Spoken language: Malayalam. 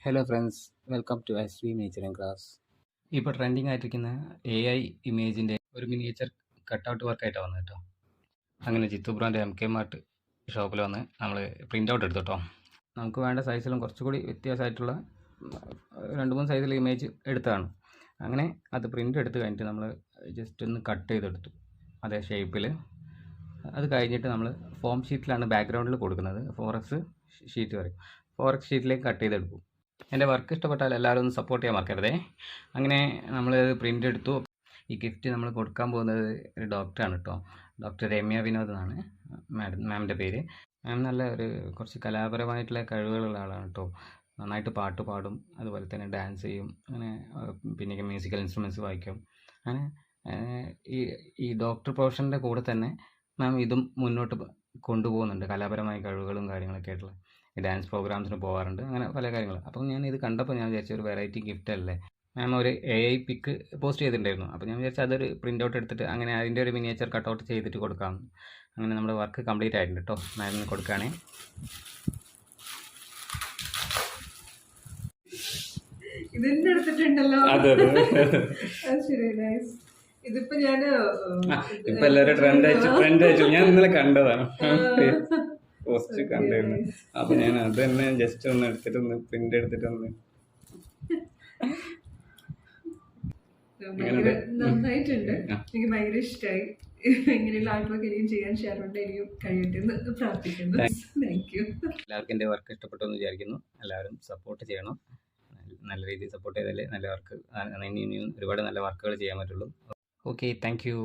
Hello friends, welcome to S V nature and crafts. ഇപ്പോൾ ട്രെൻഡിങ് ആയിട്ടിരിക്കുന്ന AI ഇമേജിൻ്റെ ഒരു മിനിയേച്ചർ കട്ടൗട്ട് വർക്കായിട്ടാണ് വന്നത് കേട്ടോ. അങ്ങനെ ജിത്തു ബ്രാൻ്റെ MK മാർട്ട് ഷോപ്പിൽ വന്ന് നമ്മൾ പ്രിൻ്റ് ഔട്ട് എടുത്തു കേട്ടോ. നമുക്ക് വേണ്ട സൈസിലും കുറച്ചുകൂടി വ്യത്യാസമായിട്ടുള്ള 2-3 സൈസിൽ ഇമേജ് എടുത്തതാണ്. അങ്ങനെ അത് പ്രിൻ്റ് എടുത്ത് കഴിഞ്ഞിട്ട് നമ്മൾ ജസ്റ്റ് ഒന്ന് കട്ട് ചെയ്തെടുത്തു അതേ ഷേപ്പിൽ. അത് കഴിഞ്ഞിട്ട് നമ്മൾ ഫോം ഷീറ്റിലാണ് ബാക്ക്ഗ്രൗണ്ടിൽ കൊടുക്കുന്നത്. 4x ഷീറ്റ് പറയും. 4x ഷീറ്റിലേക്ക് കട്ട് ചെയ്തെടുക്കും. എൻ്റെ വർക്ക് ഇഷ്ടപ്പെട്ടാൽ എല്ലാവരും ഒന്ന് സപ്പോർട്ട് ചെയ്യാൻ മറക്കരുതേ. അങ്ങനെ നമ്മൾ പ്രിൻ്റ് എടുത്തു. ഈ ഗിഫ്റ്റ് നമ്മൾ കൊടുക്കാൻ പോകുന്നത് ഒരു ഡോക്ടറാണ് കേട്ടോ. ഡോക്ടർ രമ്യ വിനോദ് എന്നാണ് മാമിൻ്റെ പേര്. മാം നല്ല കുറച്ച് കലാപരമായിട്ടുള്ള കഴിവുകളുള്ള ആളാണ് കേട്ടോ. നന്നായിട്ട് പാട്ട് പാടും, അതുപോലെ തന്നെ ഡാൻസ് ചെയ്യും, അങ്ങനെ പിന്നെ മ്യൂസിക്കൽ ഇൻസ്ട്രുമെൻറ്റ്സ് വായിക്കും. അങ്ങനെ ഈ ഡോക്ടർ പ്രൊഫഷൻ്റെ കൂടെ തന്നെ മാം ഇതും മുന്നോട്ട് കൊണ്ടുപോകുന്നുണ്ട്. കലാപരമായ കഴിവുകളും കാര്യങ്ങളൊക്കെ ആയിട്ടുള്ള ഡാൻസ് പ്രോഗ്രാംസിന് പോകാറുണ്ട്, അങ്ങനെ പല കാര്യങ്ങൾ. അപ്പം ഞാൻ ഇത് കണ്ടപ്പോൾ ഞാൻ വിചാരിച്ച ഒരു വെറൈറ്റി ഗിഫ്റ്റ് അല്ലേ. മാം ഒരു AI പിക്ക് പോസ്റ്റ് ചെയ്തിട്ടുണ്ടായിരുന്നു. അപ്പോൾ ഞാൻ വിചാരിച്ചാൽ അതൊരു പ്രിൻ്റ് ഔട്ട് എടുത്തിട്ട് അങ്ങനെ അതിൻ്റെ ഒരു മിനിയേച്ചർ കട്ടൗട്ട് ചെയ്തിട്ട് കൊടുക്കാം. അങ്ങനെ നമ്മുടെ വർക്ക് കംപ്ലീറ്റ് ആയിട്ടുണ്ട് കേട്ടോ. മാമിന് കൊടുക്കുകയാണേ. ഇതിന്റെ എടുത്തിട്ടുണ്ടല്ലോ. അതെ ശരി, നൈസ്. ഇതിപ്പോ ഞാന് ഇപ്പൊ എല്ലാവരും ട്രെൻഡ് അയച്ചു. ഞാൻ ഇന്നലെ കണ്ടതാണ്, പോസ്റ്റ് കണ്ടിരുന്നു. അപ്പൊ ഞാൻ അത് തന്നെ ജസ്റ്റ് ഒന്ന് എടുത്തിട്ടൊന്ന് പ്രിന്റ് എടുത്തിട്ടൊന്ന് നന്നായിട്ടുണ്ട്. എനിക്ക് ഭയങ്കര ഇഷ്ടമായി. ഇങ്ങനെയുള്ള ആർട്ട് വർക്ക് ഇനിയും ചെയ്യാൻ ഷെയറുണ്ട്, ഇനിയും കഴിയട്ടെ എന്ന് പ്രാർത്ഥിക്കുന്നു. Thank you. എല്ലാവർക്കും എൻ്റെ വർക്ക് ഇഷ്ടപ്പെട്ടു എന്ന് വിചാരിക്കുന്നു. എല്ലാവരും സപ്പോർട്ട് ചെയ്യണം. നല്ല രീതിയിൽ സപ്പോർട്ട് ചെയ്താലേ നല്ല വർക്ക്, ഇനിയും ഒരുപാട് നല്ല വർക്കുകൾ ചെയ്യാൻ പറ്റുള്ളൂ. Okay, thank you.